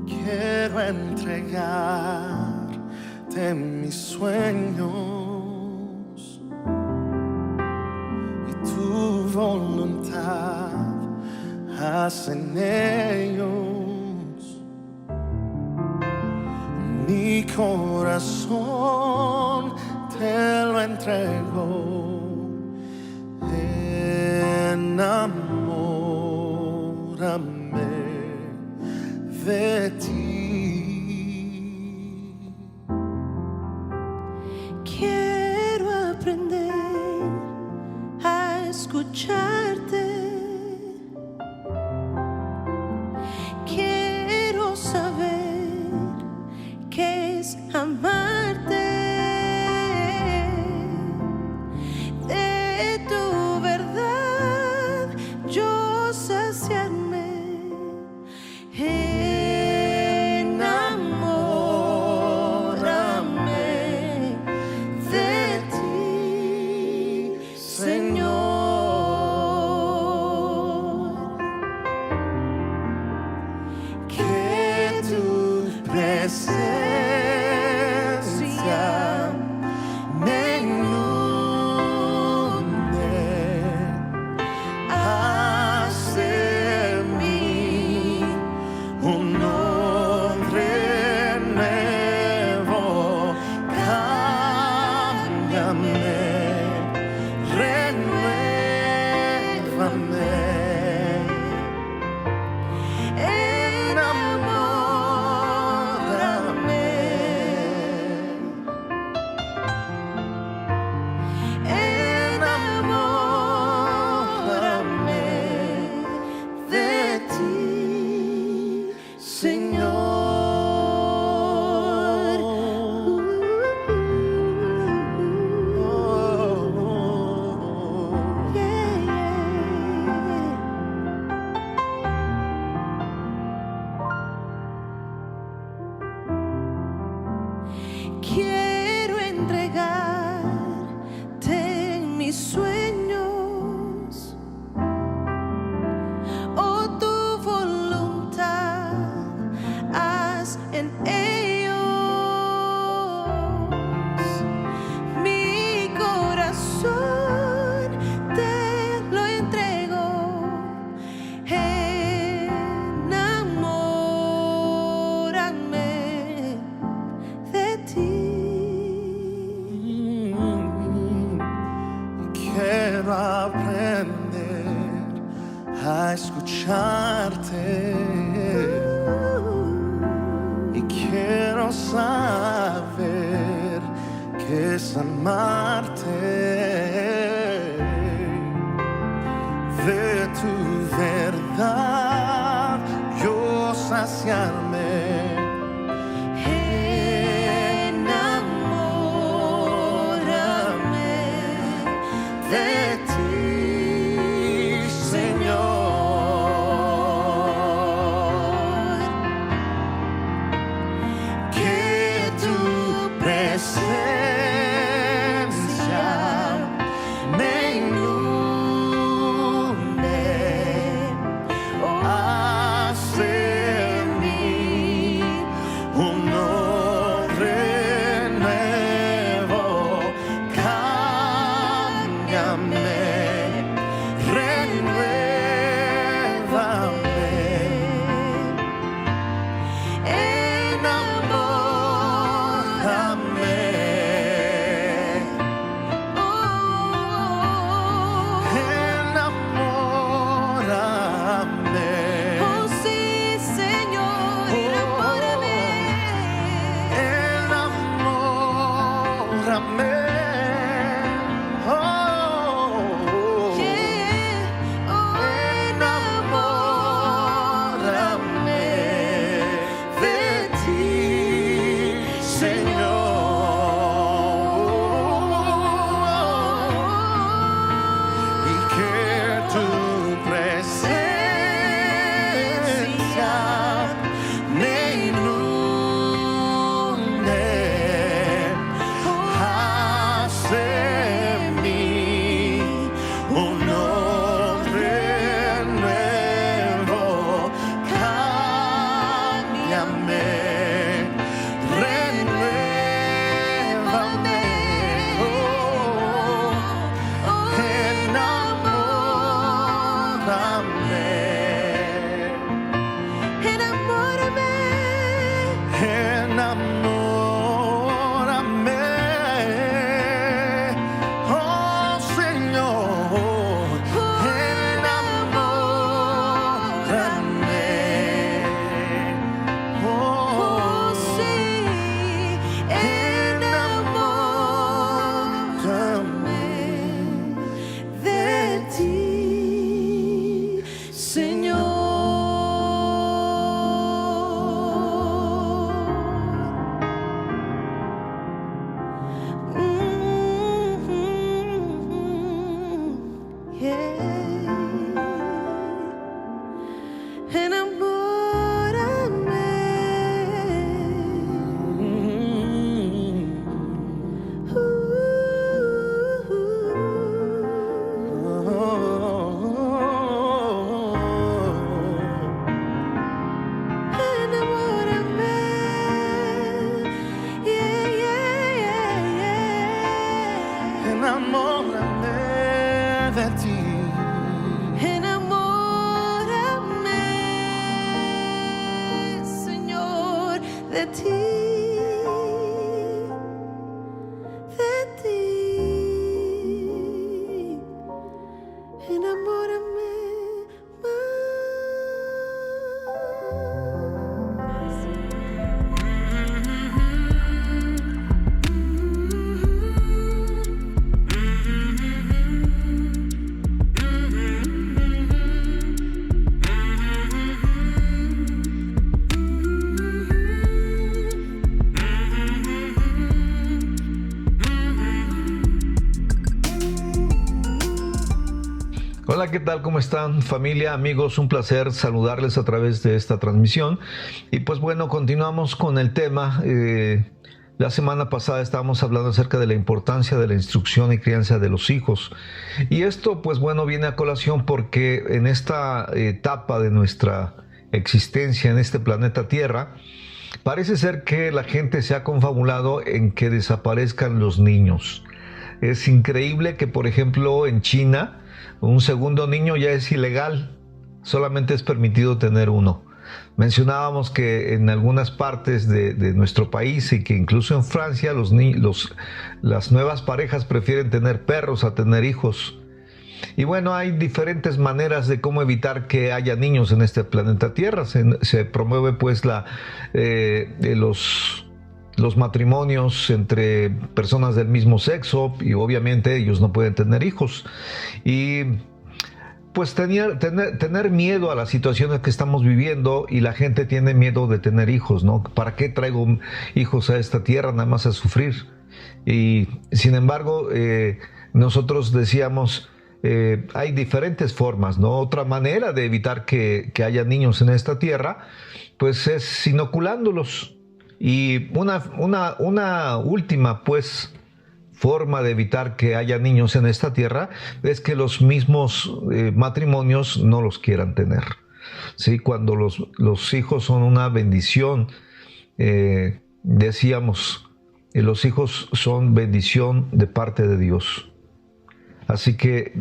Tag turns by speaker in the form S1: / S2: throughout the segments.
S1: Quiero entregarte mis sueños y tu voluntad haz en ellos. Mi corazón te lo entrego, enamórame de ti.
S2: Quiero aprender a escucharte. Quiero saber qué es amarte. De tu verdad yo saciarme. Enamórame de ti, Señor.
S1: Que tu presencia me inunde, haz de mí un hombre nuevo, cámbiame, renuévame.
S2: Quiero entregarte mis sueños, oh tu voluntad haz en ellos. Mi corazón te lo entrego, enamórame de ti.
S1: Quiero aprender a escucharte y quiero saber qué es amarte. De tu verdad yo saciarme. De ti, Señor, que tu presencia me inunde, haz de mí un hombre nuevo, cámbiame, renuévame, enamórame, enamórame.
S2: Oh sí, Señor, enamórame.
S1: Enamórame. Oh,
S2: Yeah, oh,
S1: de ti.
S2: Enamórame, Señor, de ti. Enamórame
S3: Hola, ¿qué tal? ¿Cómo están, familia, amigos? Un placer saludarles a través de esta transmisión. Y pues bueno, continuamos con el tema. La semana pasada estábamos hablando acerca de la importancia de la instrucción y crianza de los hijos. Y esto, pues bueno, viene a colación porque en esta etapa de nuestra existencia en este planeta Tierra, parece ser que la gente se ha confabulado en que desaparezcan los niños. Es increíble que, por ejemplo, en China, un segundo niño ya es ilegal, solamente es permitido tener uno. Mencionábamos que en algunas partes de nuestro país y que incluso en Francia las nuevas parejas prefieren tener perros a tener hijos. Y bueno, hay diferentes maneras de cómo evitar que haya niños en este planeta Tierra. Se promueve pues los matrimonios entre personas del mismo sexo y obviamente ellos no pueden tener hijos. Y pues tener miedo a las situaciones que estamos viviendo, y la gente tiene miedo de tener hijos, ¿no? ¿Para qué traigo hijos a esta tierra nada más a sufrir? Y sin embargo, nosotros decíamos, hay diferentes formas, ¿no? Otra manera de evitar que haya niños en esta tierra, pues es inoculándolos. Y una última, pues, forma de evitar que haya niños en esta tierra es que los mismos matrimonios no los quieran tener. ¿Sí? Cuando los hijos son una bendición, decíamos, los hijos son bendición de parte de Dios. Así que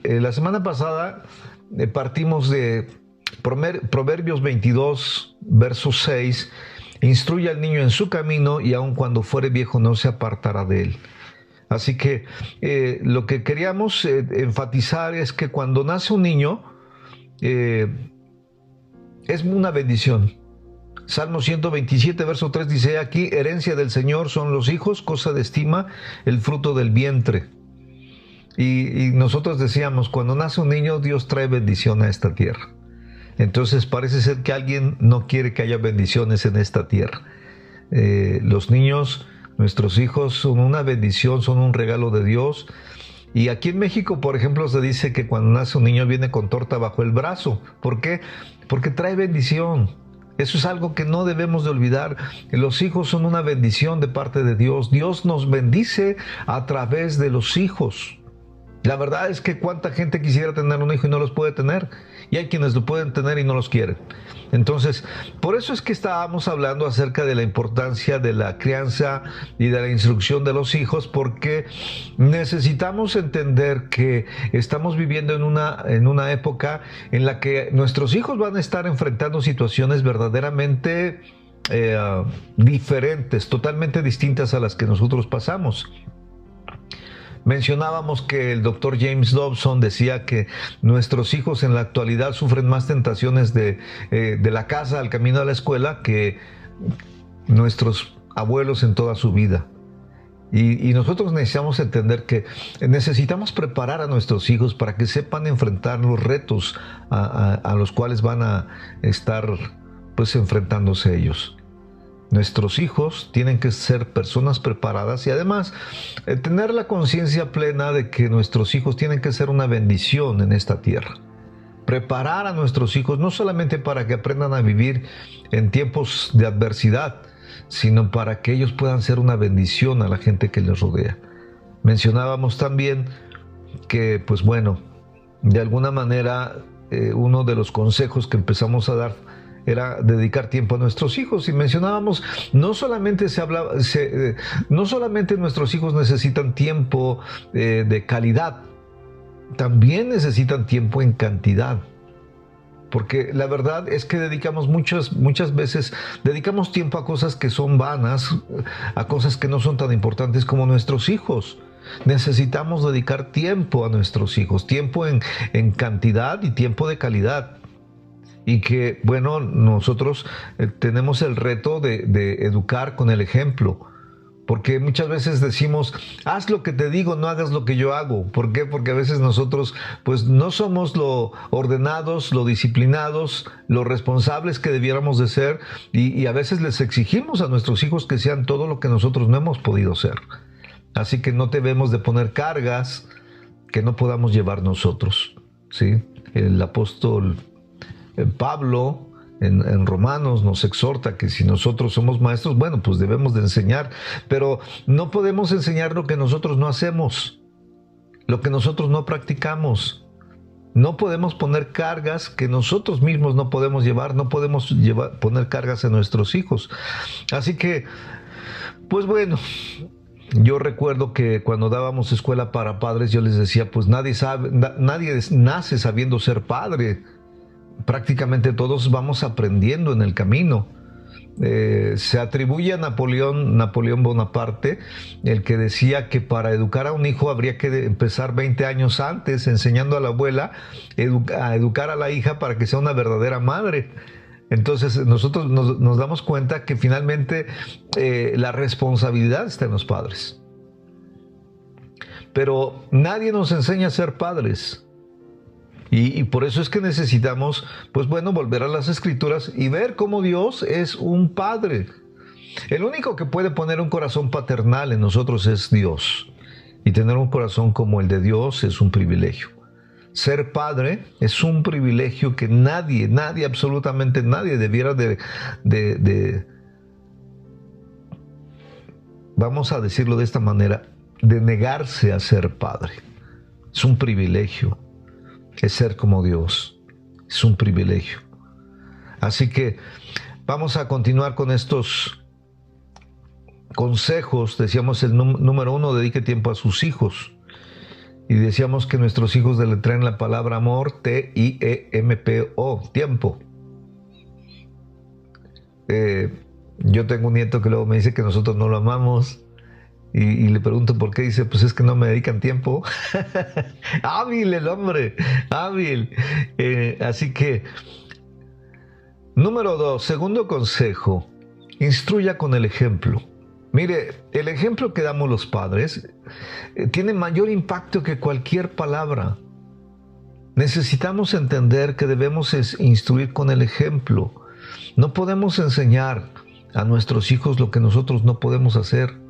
S3: la semana pasada partimos de Proverbios 22, verso 6, instruye al niño en su camino y aun cuando fuere viejo no se apartará de él. Así que lo que queríamos enfatizar es que cuando nace un niño es una bendición. Salmo 127, verso 3 dice: aquí herencia del Señor son los hijos, cosa de estima el fruto del vientre. Y nosotros decíamos, cuando nace un niño, Dios trae bendición a esta tierra. Entonces parece ser que alguien no quiere que haya bendiciones en esta tierra. Los niños, nuestros hijos, son una bendición, son un regalo de Dios. Y aquí en México, por ejemplo, se dice que cuando nace un niño viene con torta bajo el brazo. ¿Por qué? Porque trae bendición. Eso es algo que no debemos de olvidar. Los hijos son una bendición de parte de Dios. Dios nos bendice a través de los hijos. La verdad es que cuánta gente quisiera tener un hijo y no los puede tener. Y hay quienes lo pueden tener y no los quieren. Entonces, por eso es que estábamos hablando acerca de la importancia de la crianza y de la instrucción de los hijos, porque necesitamos entender que estamos viviendo en una época en la que nuestros hijos van a estar enfrentando situaciones verdaderamente diferentes, totalmente distintas a las que nosotros pasamos. Mencionábamos que el doctor James Dobson decía que nuestros hijos en la actualidad sufren más tentaciones de la casa al camino a la escuela que nuestros abuelos en toda su vida. Y nosotros necesitamos entender que necesitamos preparar a nuestros hijos para que sepan enfrentar los retos a los cuales van a estar pues enfrentándose ellos. Nuestros hijos tienen que ser personas preparadas y además tener la conciencia plena de que nuestros hijos tienen que ser una bendición en esta tierra. Preparar a nuestros hijos no solamente para que aprendan a vivir en tiempos de adversidad, sino para que ellos puedan ser una bendición a la gente que les rodea. Mencionábamos también que, pues bueno, de alguna manera uno de los consejos que empezamos a dar era dedicar tiempo a nuestros hijos, y mencionábamos, no solamente nuestros hijos necesitan tiempo de calidad, también necesitan tiempo en cantidad. Porque la verdad es que dedicamos muchas veces, dedicamos tiempo a cosas que son vanas, a cosas que no son tan importantes como nuestros hijos. Necesitamos dedicar tiempo a nuestros hijos, tiempo en cantidad y tiempo de calidad. Y que, bueno, nosotros tenemos el reto de educar con el ejemplo. Porque muchas veces decimos, haz lo que te digo, no hagas lo que yo hago. ¿Por qué? Porque a veces nosotros pues no somos lo ordenados, lo disciplinados, lo responsables que debiéramos de ser, y a veces les exigimos a nuestros hijos que sean todo lo que nosotros no hemos podido ser. Así que no debemos de poner cargas que no podamos llevar nosotros, ¿sí? El apóstol Pablo en Romanos nos exhorta que si nosotros somos maestros, bueno, pues debemos de enseñar, pero no podemos enseñar lo que nosotros no hacemos, lo que nosotros no practicamos. No podemos poner cargas que nosotros mismos no podemos llevar, no podemos poner cargas en nuestros hijos. Así que, pues bueno, yo recuerdo que cuando dábamos escuela para padres, yo les decía, pues nadie nace sabiendo ser padre. Prácticamente todos vamos aprendiendo en el camino. Se atribuye a Napoleón Bonaparte, el que decía que para educar a un hijo habría que empezar 20 años antes, enseñando a la abuela a educar a la hija para que sea una verdadera madre. Entonces nosotros nos damos cuenta que finalmente la responsabilidad está en los padres. Pero nadie nos enseña a ser padres. Y por eso es que necesitamos, pues bueno, volver a las Escrituras y ver cómo Dios es un padre. El único que puede poner un corazón paternal en nosotros es Dios. Y tener un corazón como el de Dios es un privilegio. Ser padre es un privilegio que nadie, absolutamente nadie debiera vamos a decirlo de esta manera, de negarse a ser padre. Es un privilegio. Es ser como Dios. Es un privilegio. Así que vamos a continuar con estos consejos. Decíamos el número 1, dedique tiempo a sus hijos. Y decíamos que nuestros hijos deletrean la palabra amor, T-I-E-M-P-O, tiempo. Yo tengo un nieto que luego me dice que nosotros no lo amamos. Y le pregunto por qué, dice, pues es que no me dedican tiempo. Hábil el hombre, hábil. Así que, número 2, segundo consejo, instruya con el ejemplo. Mire, el ejemplo que damos los padres tiene mayor impacto que cualquier palabra. Necesitamos entender que debemos instruir con el ejemplo. No podemos enseñar a nuestros hijos lo que nosotros no podemos hacer.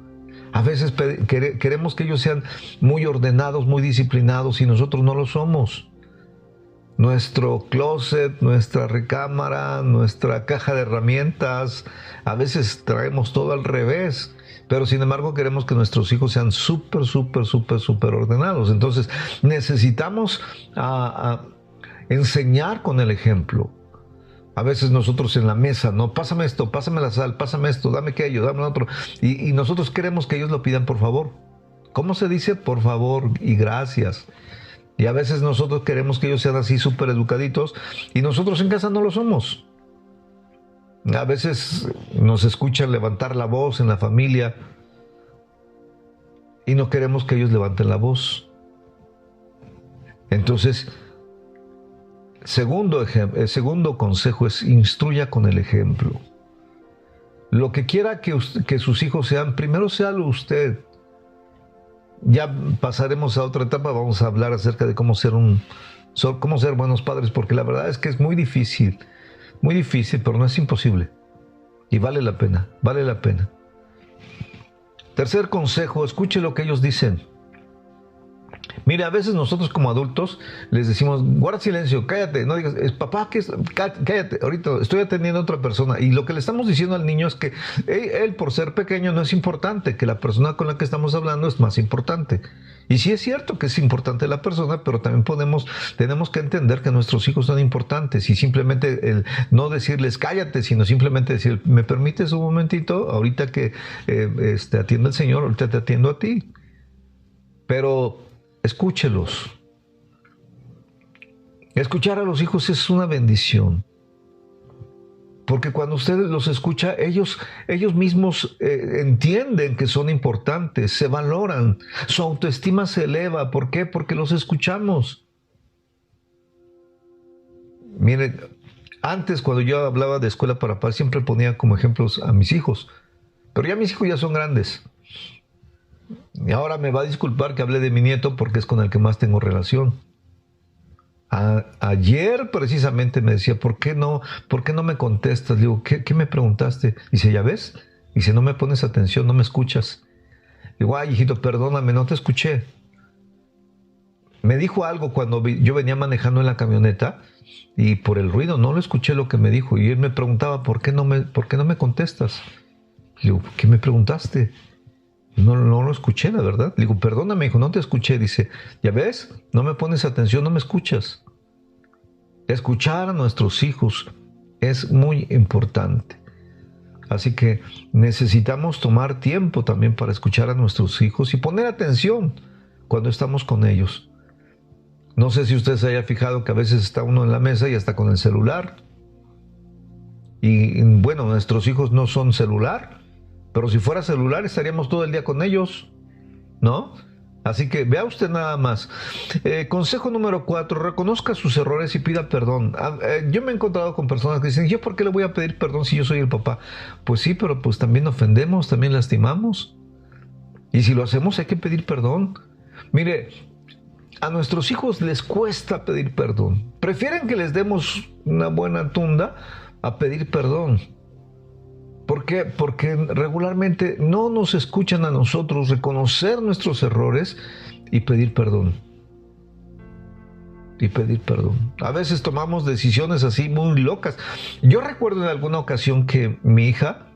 S3: A veces queremos que ellos sean muy ordenados, muy disciplinados, y nosotros no lo somos. Nuestro closet, nuestra recámara, nuestra caja de herramientas, a veces traemos todo al revés, pero sin embargo queremos que nuestros hijos sean súper ordenados. Entonces necesitamos enseñar con el ejemplo. A veces nosotros en la mesa, no, pásame esto, pásame la sal, pásame esto, dame aquello, dame lo otro. Y nosotros queremos que ellos lo pidan por favor. ¿Cómo se dice? Por favor y gracias. Y a veces nosotros queremos que ellos sean así súper educaditos y nosotros en casa no lo somos. A veces nos escuchan levantar la voz en la familia y no queremos que ellos levanten la voz. Entonces, el segundo consejo es instruya con el ejemplo. Lo que quiera que sus hijos sean, primero séalo usted. Ya pasaremos a otra etapa, vamos a hablar acerca de cómo ser buenos padres, porque la verdad es que es muy difícil, pero no es imposible. Y vale la pena. Tercer consejo, escuche lo que ellos dicen. Mire, a veces nosotros como adultos les decimos, guarda silencio, cállate, no digas, papá, cállate, ahorita estoy atendiendo a otra persona. Y lo que le estamos diciendo al niño es que él por ser pequeño no es importante, que la persona con la que estamos hablando es más importante. Y sí es cierto que es importante la persona, pero también tenemos que entender que nuestros hijos son importantes, y simplemente el no decirles cállate, sino simplemente decir, ¿me permites un momentito? Ahorita que atiende el Señor, ahorita te atiendo a ti. Pero escúchelos. Escuchar a los hijos es una bendición. Porque cuando usted los escucha, ellos mismos entienden que son importantes, se valoran, su autoestima se eleva. ¿Por qué? Porque los escuchamos. Miren, antes cuando yo hablaba de Escuela para Paz, siempre ponía como ejemplos a mis hijos. Pero ya mis hijos ya son grandes. Y ahora me va a disculpar que hable de mi nieto porque es con el que más tengo relación. Ayer precisamente me decía, ¿por qué no me contestas? Le digo, ¿qué me preguntaste? Dice, ¿ya ves? Dice, no me pones atención, no me escuchas. Digo, ay, hijito, perdóname, no te escuché. Me dijo algo cuando yo venía manejando en la camioneta y por el ruido no lo escuché lo que me dijo. Y él me preguntaba, ¿por qué no me contestas? Le digo, ¿qué me preguntaste? No lo escuché, la verdad. Le digo, perdóname, hijo, no te escuché. Dice, ¿ya ves? No me pones atención, no me escuchas. Escuchar a nuestros hijos es muy importante. Así que necesitamos tomar tiempo también para escuchar a nuestros hijos y poner atención cuando estamos con ellos. No sé si usted se haya fijado que a veces está uno en la mesa y hasta con el celular. Y bueno, nuestros hijos no son celular. Pero si fuera celular estaríamos todo el día con ellos, ¿no? Así que vea usted nada más. Consejo número 4, reconozca sus errores y pida perdón. Yo me he encontrado con personas que dicen, ¿yo por qué le voy a pedir perdón si yo soy el papá? Pues sí, pero pues también ofendemos, también lastimamos. Y si lo hacemos hay que pedir perdón. Mire, a nuestros hijos les cuesta pedir perdón. Prefieren que les demos una buena tunda a pedir perdón. ¿Por qué? Porque regularmente no nos escuchan a nosotros reconocer nuestros errores y pedir perdón. Y pedir perdón. A veces tomamos decisiones así muy locas. Yo recuerdo en alguna ocasión que mi hija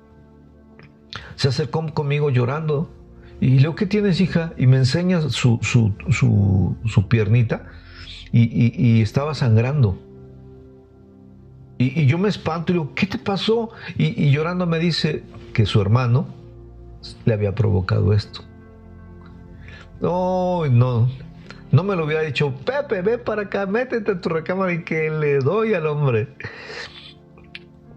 S3: se acercó conmigo llorando. Y le digo, ¿qué tienes, hija? Y me enseña su piernita y estaba sangrando. Y yo me espanto y digo, ¿qué te pasó? Y llorando me dice que su hermano le había provocado esto. No me lo hubiera dicho, Pepe, ven para acá, métete en tu recámara y que le doy al hombre.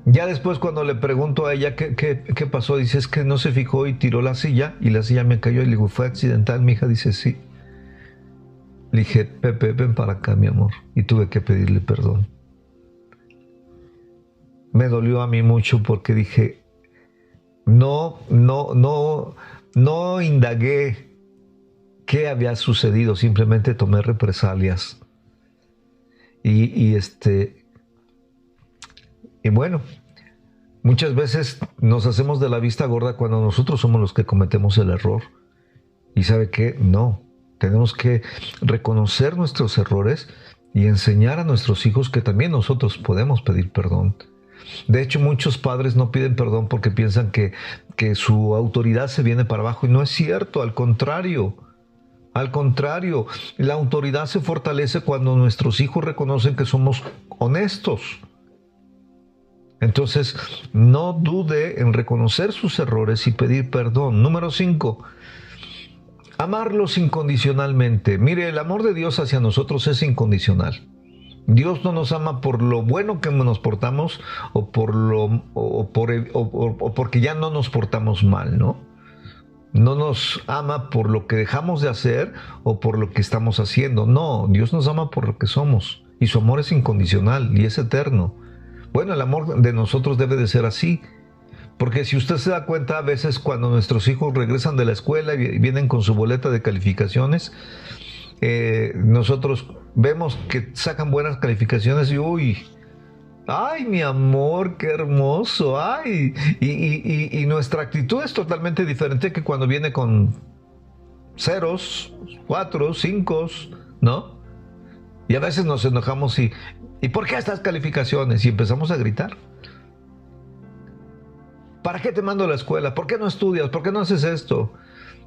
S3: Ya después cuando le pregunto a ella qué pasó, dice, es que no se fijó y tiró la silla y la silla me cayó. Y le digo, ¿fue accidental? Mi hija dice, sí. Le dije, Pepe, ven para acá, mi amor. Y tuve que pedirle perdón. Me dolió a mí mucho porque dije, no indagué qué había sucedido, simplemente tomé represalias. Y bueno, muchas veces nos hacemos de la vista gorda cuando nosotros somos los que cometemos el error. ¿Y sabe qué? No, tenemos que reconocer nuestros errores y enseñar a nuestros hijos que también nosotros podemos pedir perdón. De hecho, muchos padres no piden perdón porque piensan que su autoridad se viene para abajo y no es cierto, al contrario. Al contrario, la autoridad se fortalece cuando nuestros hijos reconocen que somos honestos. Entonces, no dude en reconocer sus errores y pedir perdón. Número 5, amarlos incondicionalmente. Mire, el amor de Dios hacia nosotros es incondicional. Dios no nos ama por lo bueno que nos portamos o porque ya no nos portamos mal, ¿no? No nos ama por lo que dejamos de hacer o por lo que estamos haciendo. No, Dios nos ama por lo que somos y su amor es incondicional y es eterno. Bueno, el amor de nosotros debe de ser así. Porque si usted se da cuenta, a veces cuando nuestros hijos regresan de la escuela y vienen con su boleta de calificaciones, nosotros vemos que sacan buenas calificaciones y uy, ay mi amor, qué hermoso, ay, y nuestra actitud es totalmente diferente que cuando viene con ceros, 4, 5, ¿no? Y a veces nos enojamos ¿y por qué estas calificaciones? Y empezamos a gritar. ¿Para qué te mando a la escuela? ¿Por qué no estudias? ¿Por qué no haces esto?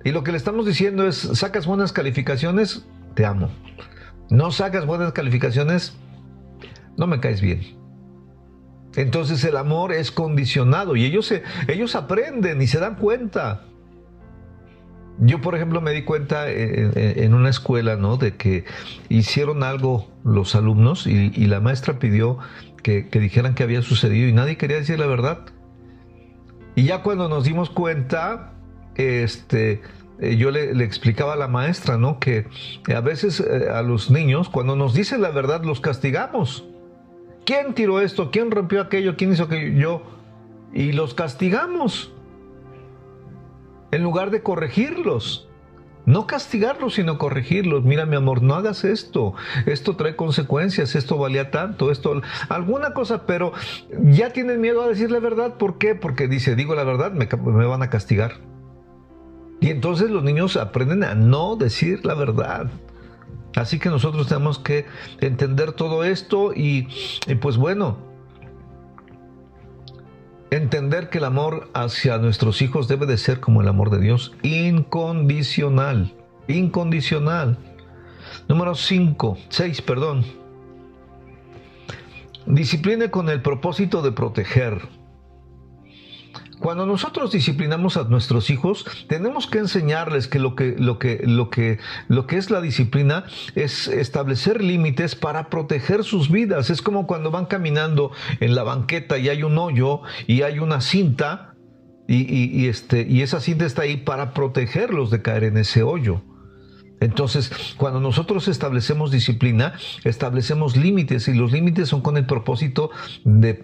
S3: Y lo que le estamos diciendo es, sacas buenas calificaciones, te amo. No sacas buenas calificaciones, no me caes bien. Entonces el amor es condicionado y ellos aprenden y se dan cuenta. Yo, por ejemplo, me di cuenta en una escuela, ¿no? De que hicieron algo los alumnos y la maestra pidió que dijeran qué había sucedido y nadie quería decir la verdad. Y ya cuando nos dimos cuenta, yo le explicaba a la maestra, ¿no? Que a veces a los niños, cuando nos dicen la verdad, los castigamos. ¿Quién tiró esto? ¿Quién rompió aquello? ¿Quién hizo aquello? Yo. Y los castigamos. En lugar de corregirlos. No castigarlos, sino corregirlos. Mira, mi amor, no hagas esto. Esto trae consecuencias. Esto valía tanto. Esto, alguna cosa, pero ya tienen miedo a decir la verdad. ¿Por qué? Porque dice, digo la verdad, me van a castigar. Y entonces los niños aprenden a no decir la verdad. Así que nosotros tenemos que entender todo esto y pues bueno, entender que el amor hacia nuestros hijos debe de ser como el amor de Dios, incondicional, incondicional. Número 6, perdón. Discipline con el propósito de proteger. Cuando nosotros disciplinamos a nuestros hijos, tenemos que enseñarles que lo que es la disciplina es establecer límites para proteger sus vidas. Es como cuando van caminando en la banqueta y hay un hoyo y hay una cinta y esa cinta está ahí para protegerlos de caer en ese hoyo. Entonces, cuando nosotros establecemos disciplina, establecemos límites y los límites son con el propósito de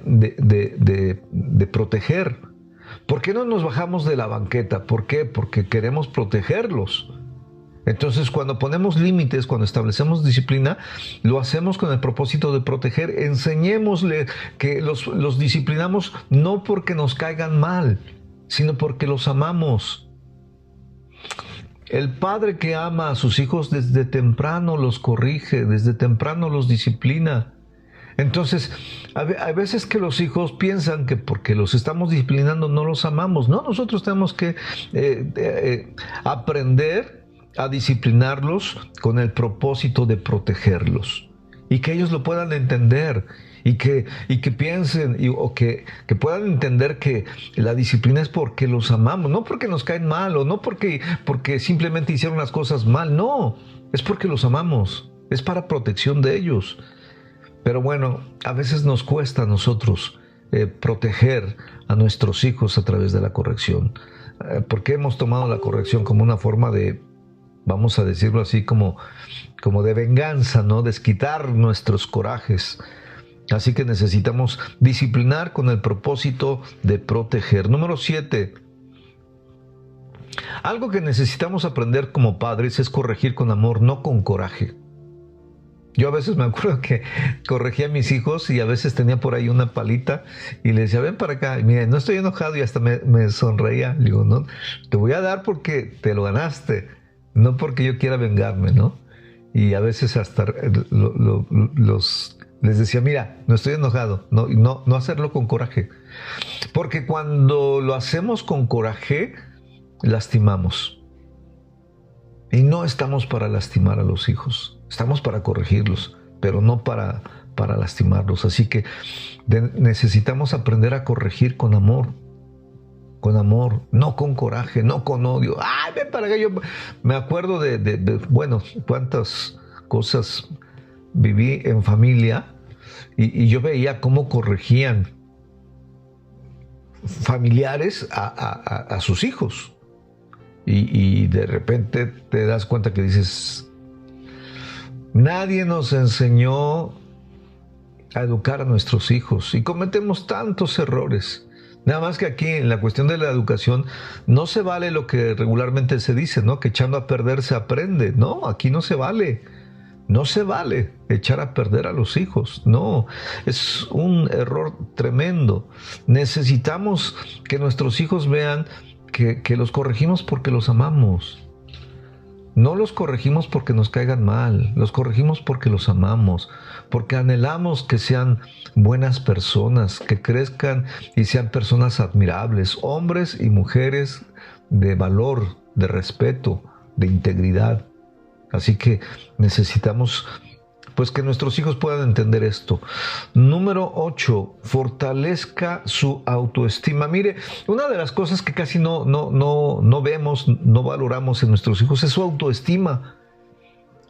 S3: proteger. ¿Por qué no nos bajamos de la banqueta? ¿Por qué? Porque queremos protegerlos. Entonces, cuando ponemos límites, cuando establecemos disciplina, lo hacemos con el propósito de proteger. Enseñémosle que los disciplinamos no porque nos caigan mal, sino porque los amamos. El padre que ama a sus hijos desde temprano los corrige, desde temprano los disciplina. Entonces, hay veces que los hijos piensan que porque los estamos disciplinando no los amamos. No, nosotros tenemos que aprender a disciplinarlos con el propósito de protegerlos y que ellos lo puedan entender y que piensen o que puedan entender que la disciplina es porque los amamos, no porque nos caen mal o no porque simplemente hicieron las cosas mal. No, es porque los amamos, es para protección de ellos. Pero bueno, a veces nos cuesta a nosotros proteger a nuestros hijos a través de la corrección. Porque hemos tomado la corrección como una forma de, vamos a decirlo así, como de venganza, ¿no? Desquitar nuestros corajes. Así que necesitamos disciplinar con el propósito de proteger. Número 7. Algo que necesitamos aprender como padres es corregir con amor, no con coraje. Yo a veces me acuerdo que corregía a mis hijos y a veces tenía por ahí una palita y les decía, ven para acá, mira, no estoy enojado, y hasta me sonreía. Le digo, no, te voy a dar porque te lo ganaste, no porque yo quiera vengarme, ¿no? Y a veces hasta les decía, mira, no estoy enojado, no hacerlo con coraje. Porque cuando lo hacemos con coraje, lastimamos. Y no estamos para lastimar a los hijos, estamos para corregirlos, pero no para lastimarlos. Así que necesitamos aprender a corregir con amor, no con coraje, no con odio. ¡Ay, ven para acá! Yo me acuerdo bueno, cuántas cosas viví en familia y yo veía cómo corregían familiares a sus hijos. Y de repente te das cuenta que dices, nadie nos enseñó a educar a nuestros hijos y cometemos tantos errores. Nada más que aquí en la cuestión de la educación no se vale lo que regularmente se dice, ¿no? Que echando a perder se aprende. No, aquí no se vale. No se vale echar a perder a los hijos. No, es un error tremendo. Necesitamos que nuestros hijos vean que los corregimos porque los amamos. No los corregimos porque nos caigan mal, los corregimos porque los amamos, porque anhelamos que sean buenas personas, que crezcan y sean personas admirables, hombres y mujeres de valor, de respeto, de integridad. Así que necesitamos pues que nuestros hijos puedan entender esto. Número 8, fortalezca su autoestima. Mire, una de las cosas que casi no vemos, no valoramos en nuestros hijos es su autoestima.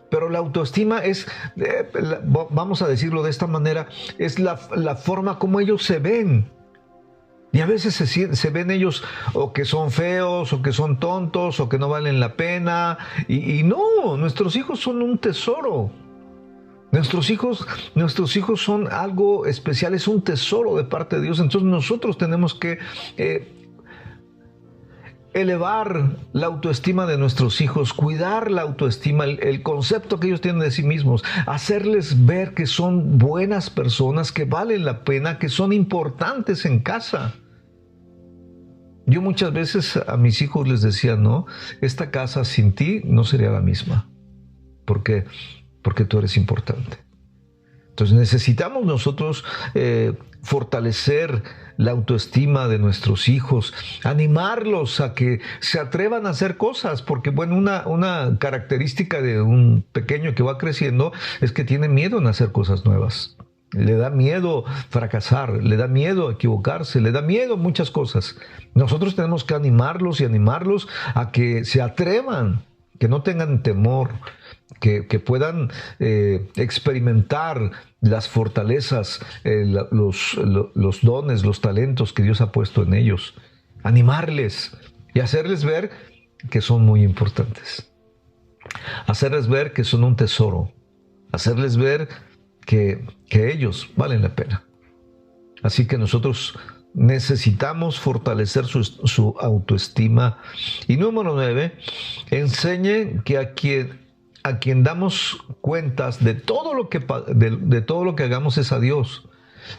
S3: Pero la autoestima es, vamos a decirlo de esta manera, es la forma como ellos se ven. Y a veces se ven ellos o que son feos, o que son tontos, o que no valen la pena. Y no, nuestros hijos son un tesoro. Nuestros hijos son algo especial, es un tesoro de parte de Dios. Entonces nosotros tenemos que elevar la autoestima de nuestros hijos, cuidar la autoestima, el concepto que ellos tienen de sí mismos, hacerles ver que son buenas personas, que valen la pena, que son importantes en casa. Yo muchas veces a mis hijos les decía, no, esta casa sin ti no sería la misma. ¿Por qué? Porque tú eres importante. Entonces necesitamos nosotros fortalecer la autoestima de nuestros hijos, animarlos a que se atrevan a hacer cosas, porque bueno, una característica de un pequeño que va creciendo es que tiene miedo en hacer cosas nuevas. Le da miedo fracasar, le da miedo equivocarse, le da miedo muchas cosas. Nosotros tenemos que animarlos a que se atrevan, que no tengan temor, que puedan experimentar las fortalezas, los dones, los talentos que Dios ha puesto en ellos. Animarles y hacerles ver que son muy importantes. Hacerles ver que son un tesoro. Hacerles ver que ellos valen la pena. Así que nosotros necesitamos fortalecer su autoestima. Y número 9, enseñe que a quien damos cuentas de todo lo que hagamos es a Dios.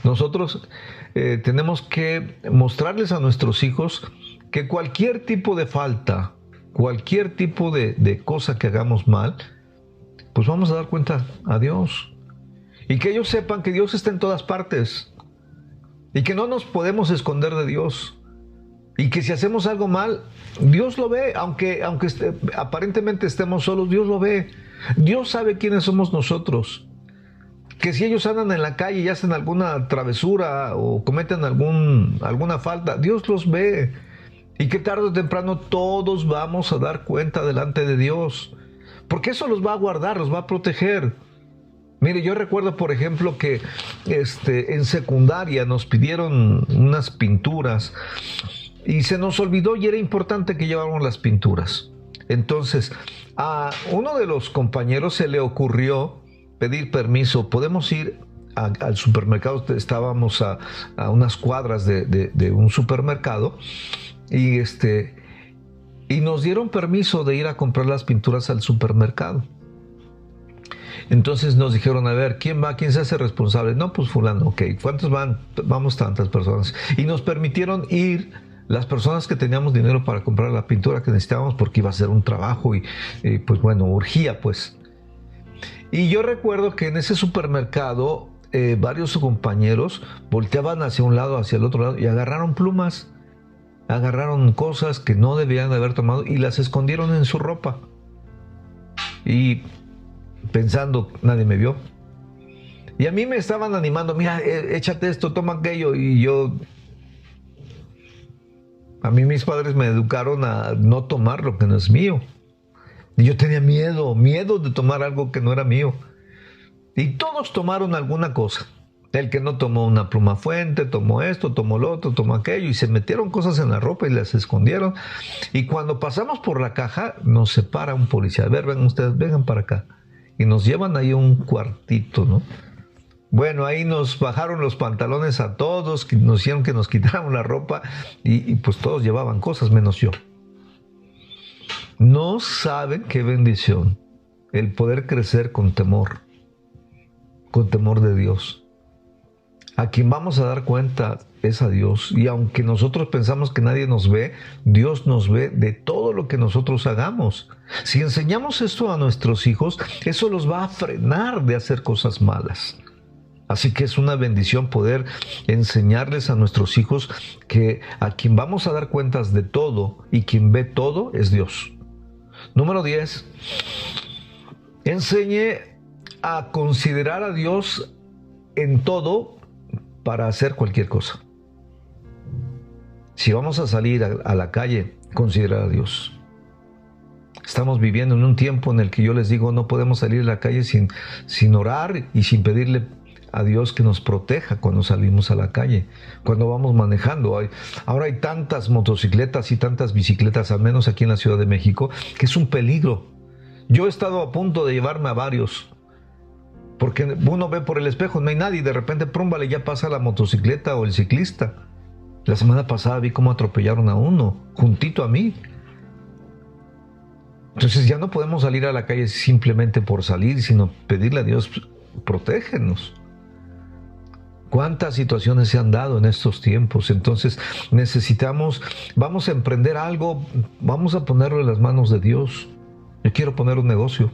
S3: Nosotros tenemos que mostrarles a nuestros hijos que cualquier tipo de falta, cualquier tipo de cosa que hagamos mal, pues vamos a dar cuenta a Dios. Y que ellos sepan que Dios está en todas partes. Y que no nos podemos esconder de Dios. Y que si hacemos algo mal, Dios lo ve. Aunque aparentemente estemos solos, Dios lo ve. Dios sabe quiénes somos nosotros. Que si ellos andan en la calle y hacen alguna travesura o cometen alguna falta, Dios los ve. Y que tarde o temprano todos vamos a dar cuenta delante de Dios. Porque eso los va a guardar, los va a proteger. Mire, yo recuerdo, por ejemplo, que en secundaria nos pidieron unas pinturas y se nos olvidó y era importante que lleváramos las pinturas. Entonces, a uno de los compañeros se le ocurrió pedir permiso. ¿Podemos ir al supermercado? Estábamos a unas cuadras de un supermercado y nos dieron permiso de ir a comprar las pinturas al supermercado. Entonces nos dijeron, a ver, ¿quién va? ¿Quién se hace responsable? No, pues fulano, ok. ¿Cuántos van? Vamos tantas personas. Y nos permitieron ir las personas que teníamos dinero para comprar la pintura que necesitábamos porque iba a ser un trabajo y pues bueno, urgía pues. Y yo recuerdo que en ese supermercado varios compañeros volteaban hacia un lado, hacia el otro lado y agarraron plumas, agarraron cosas que no debían de haber tomado y las escondieron en su ropa. Y pensando, nadie me vio. Y a mí me estaban animando, mira, échate esto, toma aquello. Y a mí mis padres me educaron a no tomar lo que no es mío. Y yo tenía miedo de tomar algo que no era mío. Y todos tomaron alguna cosa. El que no tomó una pluma fuente, tomó esto, tomó lo otro, tomó aquello. Y se metieron cosas en la ropa y las escondieron. Y cuando pasamos por la caja, nos separa un policía. A ver, vengan ustedes, vengan para acá. Y nos llevan ahí a un cuartito, ¿no? Bueno, ahí nos bajaron los pantalones a todos, nos hicieron que nos quitáramos la ropa y pues todos llevaban cosas menos yo. No saben qué bendición el poder crecer con temor de Dios. A quien vamos a dar cuenta es a Dios. Y aunque nosotros pensamos que nadie nos ve, Dios nos ve de todo lo que nosotros hagamos. Si enseñamos esto a nuestros hijos, eso los va a frenar de hacer cosas malas. Así que es una bendición poder enseñarles a nuestros hijos que a quien vamos a dar cuentas de todo y quien ve todo es Dios. Número 10. Enseñe a considerar a Dios en todo para hacer cualquier cosa. Si vamos a salir a la calle, considerar a Dios. Estamos viviendo en un tiempo en el que yo les digo, no podemos salir a la calle sin orar y sin pedirle a Dios que nos proteja cuando salimos a la calle, cuando vamos manejando. Ahora hay tantas motocicletas y tantas bicicletas, al menos aquí en la Ciudad de México, que es un peligro. Yo he estado a punto de llevarme a varios, porque uno ve por el espejo, no hay nadie, y de repente, vale, ya pasa la motocicleta o el ciclista. La semana pasada vi cómo atropellaron a uno, juntito a mí. Entonces ya no podemos salir a la calle simplemente por salir, sino pedirle a Dios, protégenos. ¿Cuántas situaciones se han dado en estos tiempos? Entonces vamos a emprender algo, vamos a ponerlo en las manos de Dios. Yo quiero poner un negocio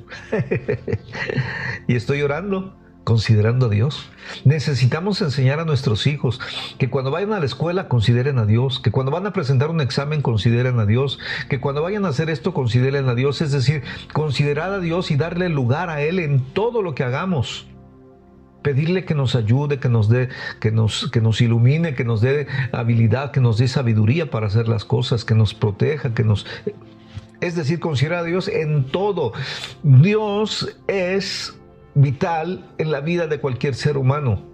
S3: y estoy orando, considerando a Dios. Necesitamos enseñar a nuestros hijos que cuando vayan a la escuela consideren a Dios, que cuando van a presentar un examen consideren a Dios, que cuando vayan a hacer esto consideren a Dios, es decir, considerar a Dios y darle lugar a Él en todo lo que hagamos. Pedirle que nos ayude, que nos dé, que nos ilumine, que nos dé habilidad, que nos dé sabiduría para hacer las cosas, que nos proteja, es decir, considerar a Dios en todo. Dios es vital en la vida de cualquier ser humano.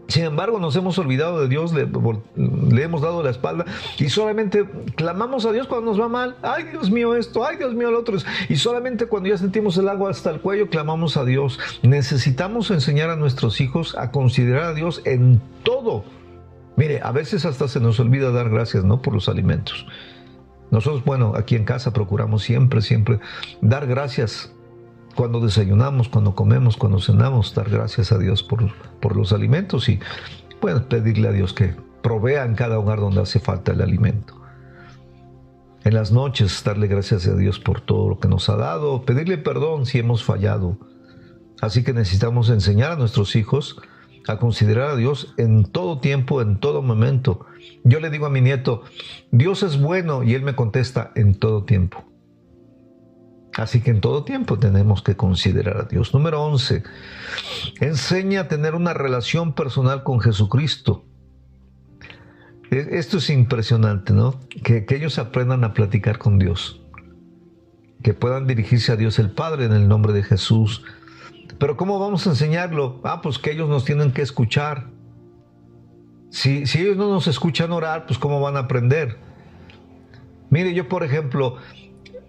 S3: Sin embargo, nos hemos olvidado de Dios, le hemos dado la espalda y solamente clamamos a Dios cuando nos va mal. ¡Ay, Dios mío esto! ¡Ay, Dios mío lo otro! Y solamente cuando ya sentimos el agua hasta el cuello, clamamos a Dios. Necesitamos enseñar a nuestros hijos a considerar a Dios en todo. Mire, a veces hasta se nos olvida dar gracias, ¿no?, por los alimentos. Nosotros, aquí en casa procuramos siempre dar gracias. Cuando desayunamos, cuando comemos, cuando cenamos, dar gracias a Dios por los alimentos y pedirle a Dios que provea en cada hogar donde hace falta el alimento. En las noches, darle gracias a Dios por todo lo que nos ha dado, pedirle perdón si hemos fallado. Así que necesitamos enseñar a nuestros hijos a considerar a Dios en todo tiempo, en todo momento. Yo le digo a mi nieto, Dios es bueno, y él me contesta, en todo tiempo. Así que en todo tiempo tenemos que considerar a Dios. Número 11. Enseña a tener una relación personal con Jesucristo. Esto es impresionante, ¿no? Que ellos aprendan a platicar con Dios. Que puedan dirigirse a Dios el Padre en el nombre de Jesús. Pero ¿cómo vamos a enseñarlo? Pues que ellos nos tienen que escuchar. Si ellos no nos escuchan orar, pues ¿cómo van a aprender? Mire, yo por ejemplo,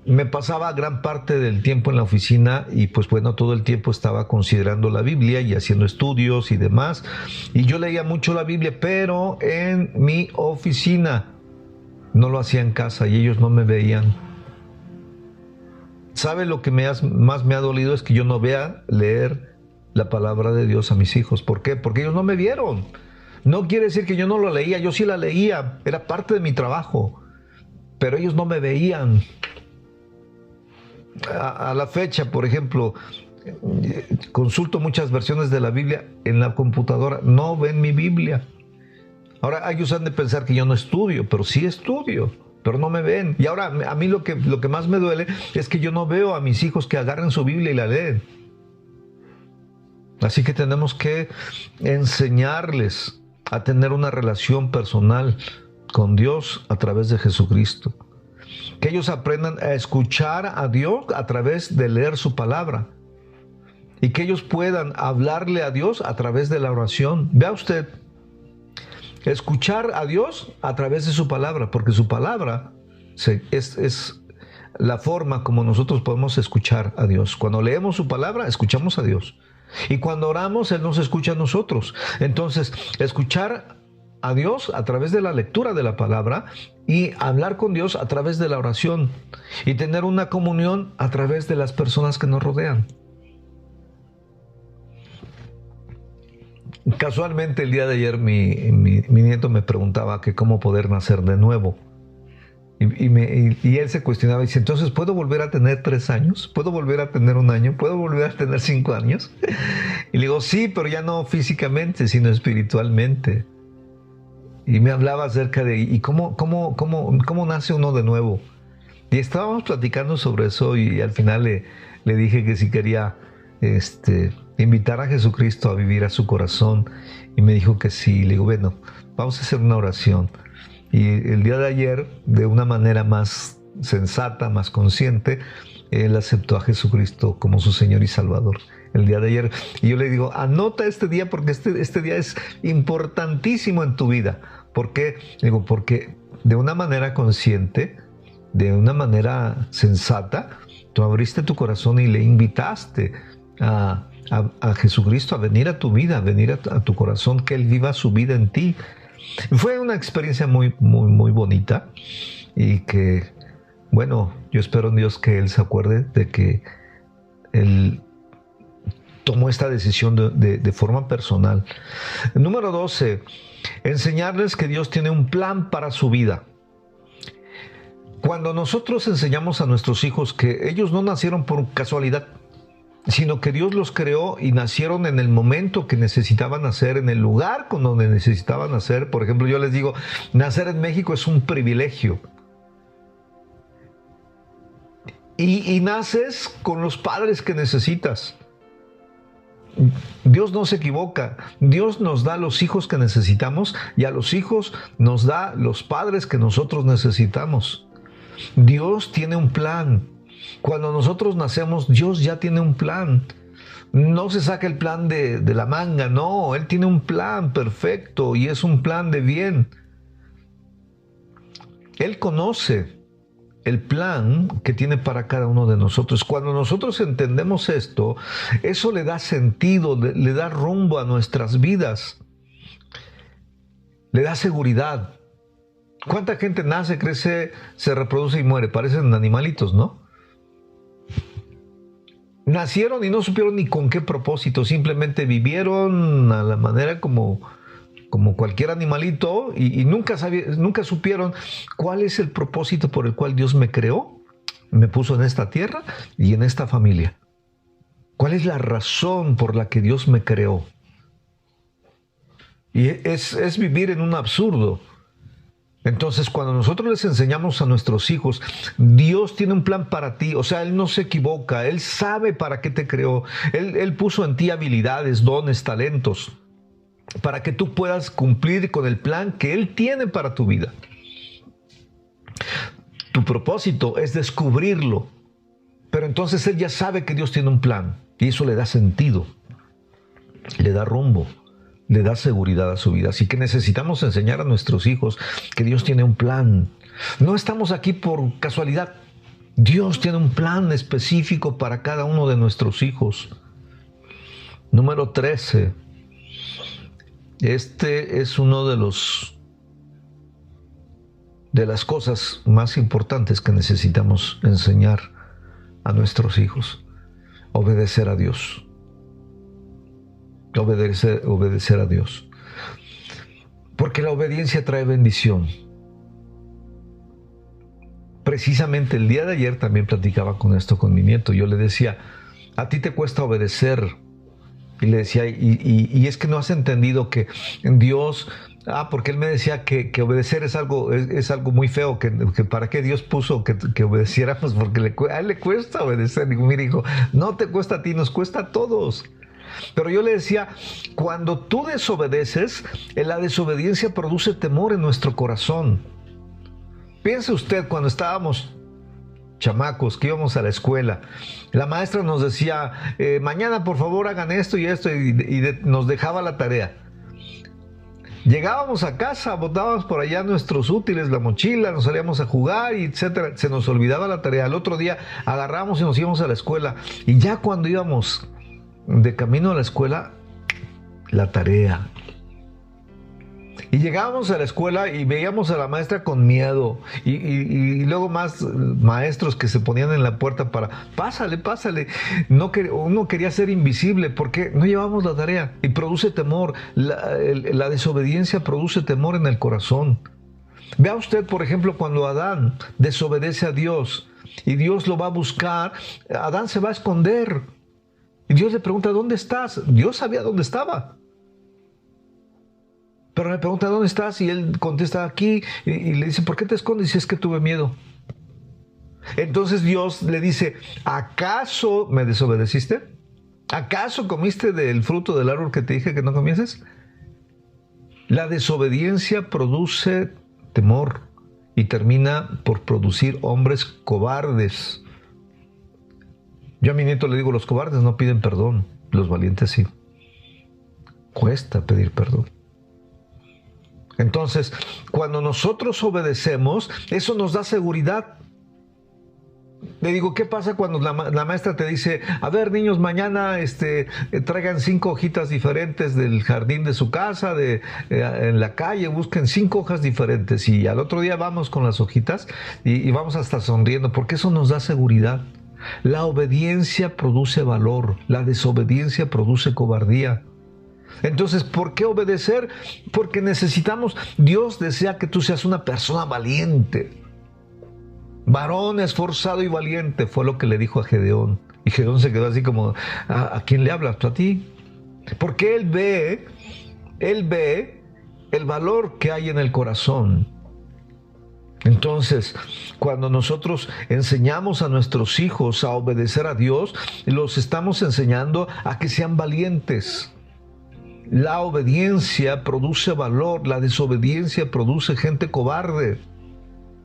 S3: me pasaba gran parte del tiempo en la oficina y todo el tiempo estaba considerando la Biblia y haciendo estudios y demás. Y yo leía mucho la Biblia, pero en mi oficina. No lo hacía en casa y ellos no me veían. ¿Sabe lo que más me ha dolido? Es que yo no vea leer la palabra de Dios a mis hijos. ¿Por qué? Porque ellos no me vieron. No quiere decir que yo no lo leía, yo sí la leía. Era parte de mi trabajo. Pero ellos no me veían. A la fecha, por ejemplo, consulto muchas versiones de la Biblia en la computadora, no ven mi Biblia. Ahora ellos han de pensar que yo no estudio, pero sí estudio, pero no me ven. Y ahora a mí lo que más me duele es que yo no veo a mis hijos que agarren su Biblia y la leen. Así que tenemos que enseñarles a tener una relación personal con Dios a través de Jesucristo. Que ellos aprendan a escuchar a Dios a través de leer su palabra. Y que ellos puedan hablarle a Dios a través de la oración. Vea usted, escuchar a Dios a través de su palabra, porque su palabra es la forma como nosotros podemos escuchar a Dios. Cuando leemos su palabra, escuchamos a Dios. Y cuando oramos, Él nos escucha a nosotros. Entonces, escuchar a Dios a través de la lectura de la palabra y hablar con Dios a través de la oración y tener una comunión a través de las personas que nos rodean. Casualmente el día de ayer mi nieto me preguntaba que cómo poder nacer de nuevo y él se cuestionaba y dice, entonces ¿puedo volver a tener 3 años? ¿Puedo volver a tener 1 año? ¿Puedo volver a tener 5 años? Y le digo, sí, pero ya no físicamente, sino espiritualmente. Y me hablaba acerca de, ¿y cómo nace uno de nuevo? Y estábamos platicando sobre eso y al final le dije que si quería invitar a Jesucristo a vivir a su corazón, y me dijo que sí. Le digo, bueno, vamos a hacer una oración. Y el día de ayer, de una manera más sensata, más consciente, él aceptó a Jesucristo como su Señor y Salvador. El día de ayer, y yo le digo, anota este día, porque este día es importantísimo en tu vida. ¿Por qué? Digo, porque de una manera consciente, de una manera sensata, tú abriste tu corazón y le invitaste a Jesucristo a venir a tu vida, a venir a tu corazón, que Él viva su vida en ti. Fue una experiencia muy, muy, muy bonita, y que, bueno, yo espero en Dios que Él se acuerde de que Él tomó esta decisión de forma personal. Número 12, enseñarles que Dios tiene un plan para su vida. Cuando nosotros enseñamos a nuestros hijos que ellos no nacieron por casualidad, sino que Dios los creó y nacieron en el momento que necesitaban nacer, en el lugar con donde necesitaban nacer. Por ejemplo, yo les digo, nacer en México es un privilegio. Y naces con los padres que necesitas. Dios no se equivoca. Dios nos da los hijos que necesitamos, y a los hijos nos da los padres que nosotros necesitamos. Dios tiene un plan. Cuando nosotros nacemos, Dios ya tiene un plan. No se saca el plan de la manga, no. Él tiene un plan perfecto, y es un plan de bien. Él conoce el plan que tiene para cada uno de nosotros. Cuando nosotros entendemos esto, eso le da sentido, le da rumbo a nuestras vidas, le da seguridad. ¿Cuánta gente nace, crece, se reproduce y muere? Parecen animalitos, ¿no? Nacieron y no supieron ni con qué propósito, simplemente vivieron a la manera como cualquier animalito, y nunca supieron cuál es el propósito por el cual Dios me creó, me puso en esta tierra y en esta familia. ¿Cuál es la razón por la que Dios me creó? Y es vivir en un absurdo. Entonces, cuando nosotros les enseñamos a nuestros hijos, Dios tiene un plan para ti, o sea, Él no se equivoca, Él sabe para qué te creó, Él puso en ti habilidades, dones, talentos, para que tú puedas cumplir con el plan que Él tiene para tu vida. Tu propósito es descubrirlo, pero entonces Él ya sabe que Dios tiene un plan, y eso le da sentido, le da rumbo, le da seguridad a su vida. Así que necesitamos enseñar a nuestros hijos que Dios tiene un plan. No estamos aquí por casualidad. Dios tiene un plan específico para cada uno de nuestros hijos. Número 13. Este es uno de las cosas más importantes que necesitamos enseñar a nuestros hijos. Obedecer a Dios. Obedecer a Dios. Porque la obediencia trae bendición. Precisamente el día de ayer también platicaba con esto con mi nieto. Yo le decía, a ti te cuesta obedecer. Y le decía, y es que no has entendido que Dios, porque él me decía que obedecer es algo muy feo, que para qué Dios puso que obedeciéramos, porque a él le cuesta obedecer. Digo, mira, hijo, no te cuesta a ti, nos cuesta a todos. Pero yo le decía, cuando tú desobedeces, la desobediencia produce temor en nuestro corazón. Piense usted, cuando estábamos chamacos, que íbamos a la escuela, la maestra nos decía, mañana por favor hagan esto y esto, y nos dejaba la tarea. Llegábamos a casa, botábamos por allá nuestros útiles, la mochila, nos salíamos a jugar, y etcétera. Se nos olvidaba la tarea. Al otro día agarramos y nos íbamos a la escuela. Y ya cuando íbamos de camino a la escuela, la tarea. Y llegábamos a la escuela y veíamos a la maestra con miedo, y luego más maestros que se ponían en la puerta para, pásale. Uno quería ser invisible porque no llevábamos la tarea, y produce temor. La desobediencia produce temor en el corazón. Vea usted, por ejemplo, cuando Adán desobedece a Dios y Dios lo va a buscar, Adán se va a esconder. Y Dios le pregunta, ¿dónde estás? Dios sabía dónde estaba. Pero le pregunta, ¿dónde estás? Y él contesta, aquí. Y le dice, ¿por qué te escondes? Y dice, es que tuve miedo. Entonces Dios le dice, ¿acaso me desobedeciste? ¿Acaso comiste del fruto del árbol que te dije que no comieses? La desobediencia produce temor y termina por producir hombres cobardes. Yo a mi nieto le digo, los cobardes no piden perdón, los valientes sí. Cuesta pedir perdón. Entonces, cuando nosotros obedecemos, eso nos da seguridad. Le digo, ¿qué pasa cuando la maestra te dice, a ver, niños, mañana traigan 5 hojitas diferentes del jardín de su casa, en la calle, busquen 5 hojas diferentes y al otro día vamos con las hojitas y vamos hasta sonriendo, porque eso nos da seguridad. La obediencia produce valor, la desobediencia produce cobardía. Entonces, ¿por qué obedecer? Porque necesitamos, Dios desea que tú seas una persona valiente. Varón esforzado y valiente, fue lo que le dijo a Gedeón. Y Gedeón se quedó así como, ¿a quién le hablas? ¿Tú a ti? Porque él ve el valor que hay en el corazón. Entonces, cuando nosotros enseñamos a nuestros hijos a obedecer a Dios, los estamos enseñando a que sean valientes. La obediencia produce valor, la desobediencia produce gente cobarde.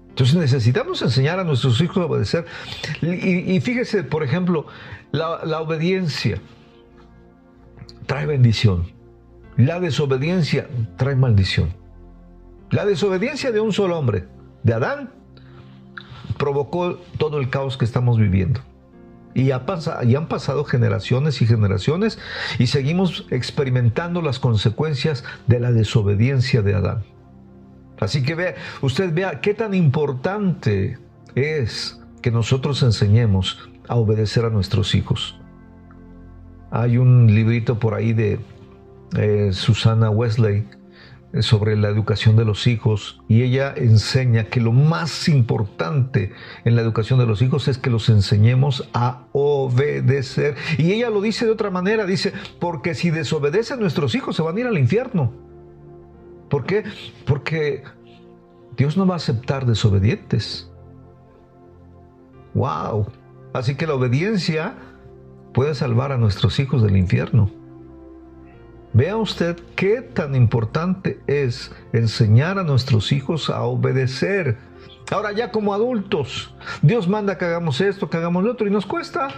S3: Entonces necesitamos enseñar a nuestros hijos a obedecer. Y fíjese, por ejemplo, la obediencia trae bendición. La desobediencia trae maldición. La desobediencia de un solo hombre, de Adán, provocó todo el caos que estamos viviendo. Y han pasado generaciones y generaciones y seguimos experimentando las consecuencias de la desobediencia de Adán. Así que usted vea qué tan importante es que nosotros enseñemos a obedecer a nuestros hijos. Hay un librito por ahí de Susana Wesley sobre la educación de los hijos y ella enseña que lo más importante en la educación de los hijos es que los enseñemos a obedecer. Y ella lo dice de otra manera, dice, porque si desobedecen nuestros hijos se van a ir al infierno. ¿Por qué? Porque Dios no va a aceptar desobedientes. ¡Wow! Así que la obediencia puede salvar a nuestros hijos del infierno. Vea usted qué tan importante es enseñar a nuestros hijos a obedecer. Ahora ya como adultos, Dios manda que hagamos esto, que hagamos lo otro y nos cuesta.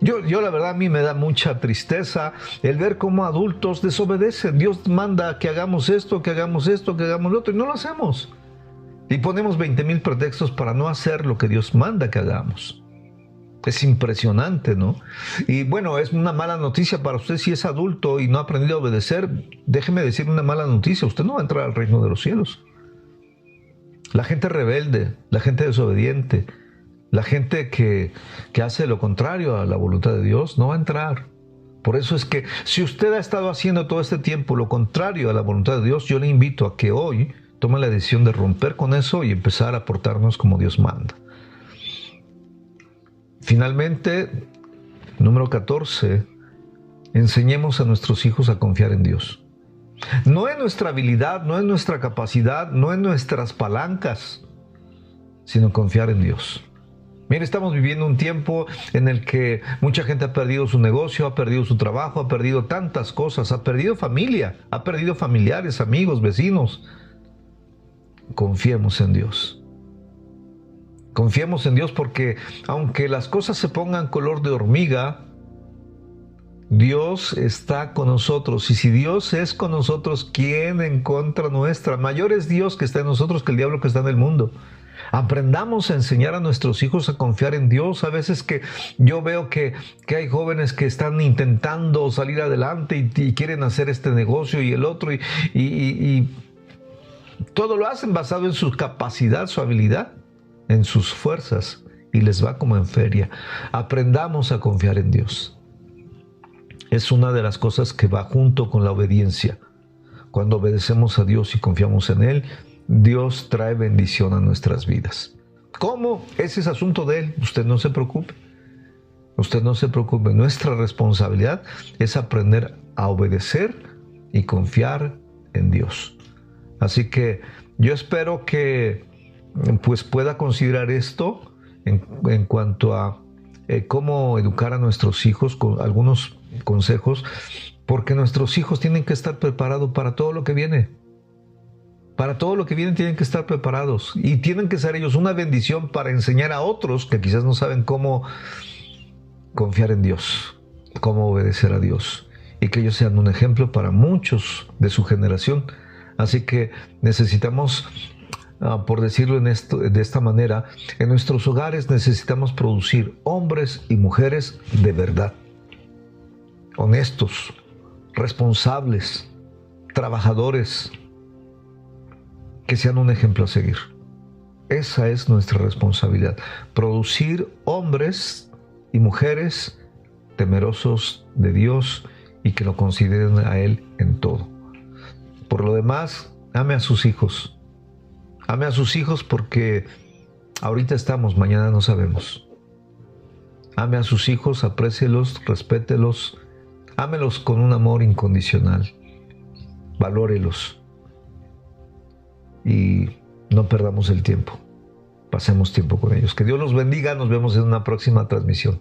S3: Yo la verdad a mí me da mucha tristeza el ver cómo adultos desobedecen. Dios manda que hagamos esto, que hagamos esto, que hagamos lo otro y no lo hacemos. Y ponemos 20,000 pretextos para no hacer lo que Dios manda que hagamos. Es impresionante, ¿no? Y bueno, es una mala noticia para usted si es adulto y no ha aprendido a obedecer. Déjeme decir una mala noticia, usted no va a entrar al reino de los cielos. La gente rebelde, la gente desobediente, la gente que hace lo contrario a la voluntad de Dios, no va a entrar. Por eso es que si usted ha estado haciendo todo este tiempo lo contrario a la voluntad de Dios, yo le invito a que hoy tome la decisión de romper con eso y empezar a portarnos como Dios manda. Finalmente, número 14, enseñemos a nuestros hijos a confiar en Dios. No en nuestra habilidad, no en nuestra capacidad, no en nuestras palancas, sino confiar en Dios. Mire, estamos viviendo un tiempo en el que mucha gente ha perdido su negocio, ha perdido su trabajo, ha perdido tantas cosas, ha perdido familia, ha perdido familiares, amigos, vecinos. Confiemos en Dios. Confiemos en Dios porque aunque las cosas se pongan color de hormiga, Dios está con nosotros. Y si Dios es con nosotros, ¿quién en contra nuestra? Mayor es Dios que está en nosotros que el diablo que está en el mundo. Aprendamos a enseñar a nuestros hijos a confiar en Dios. A veces que yo veo que hay jóvenes que están intentando salir adelante y quieren hacer este negocio y el otro y todo lo hacen basado en su capacidad, su habilidad, en sus fuerzas y les va como en feria. Aprendamos a confiar en Dios. Es una de las cosas que va junto con la obediencia. Cuando obedecemos a Dios y confiamos en Él, Dios trae bendición a nuestras vidas. ¿Cómo? Ese es asunto de Él. Usted no se preocupe. Usted no se preocupe. Nuestra responsabilidad es aprender a obedecer y confiar en Dios. Así que yo espero que pues pueda considerar esto en cuanto a cómo educar a nuestros hijos con algunos consejos, porque nuestros hijos tienen que estar preparados para todo lo que viene. Para todo lo que viene tienen que estar preparados y tienen que ser ellos una bendición para enseñar a otros que quizás no saben cómo confiar en Dios, cómo obedecer a Dios, y que ellos sean un ejemplo para muchos de su generación. Así que necesitamos, por decirlo de esta manera, en nuestros hogares necesitamos producir hombres y mujeres de verdad, honestos, responsables, trabajadores, que sean un ejemplo a seguir. Esa es nuestra responsabilidad, producir hombres y mujeres temerosos de Dios y que lo consideren a Él en todo. Por lo demás, ame a sus hijos. Ame a sus hijos porque ahorita estamos, mañana no sabemos. Ame a sus hijos, aprécielos, respételos, ámelos con un amor incondicional. Valórelos. Y no perdamos el tiempo. Pasemos tiempo con ellos. Que Dios los bendiga. Nos vemos en una próxima transmisión.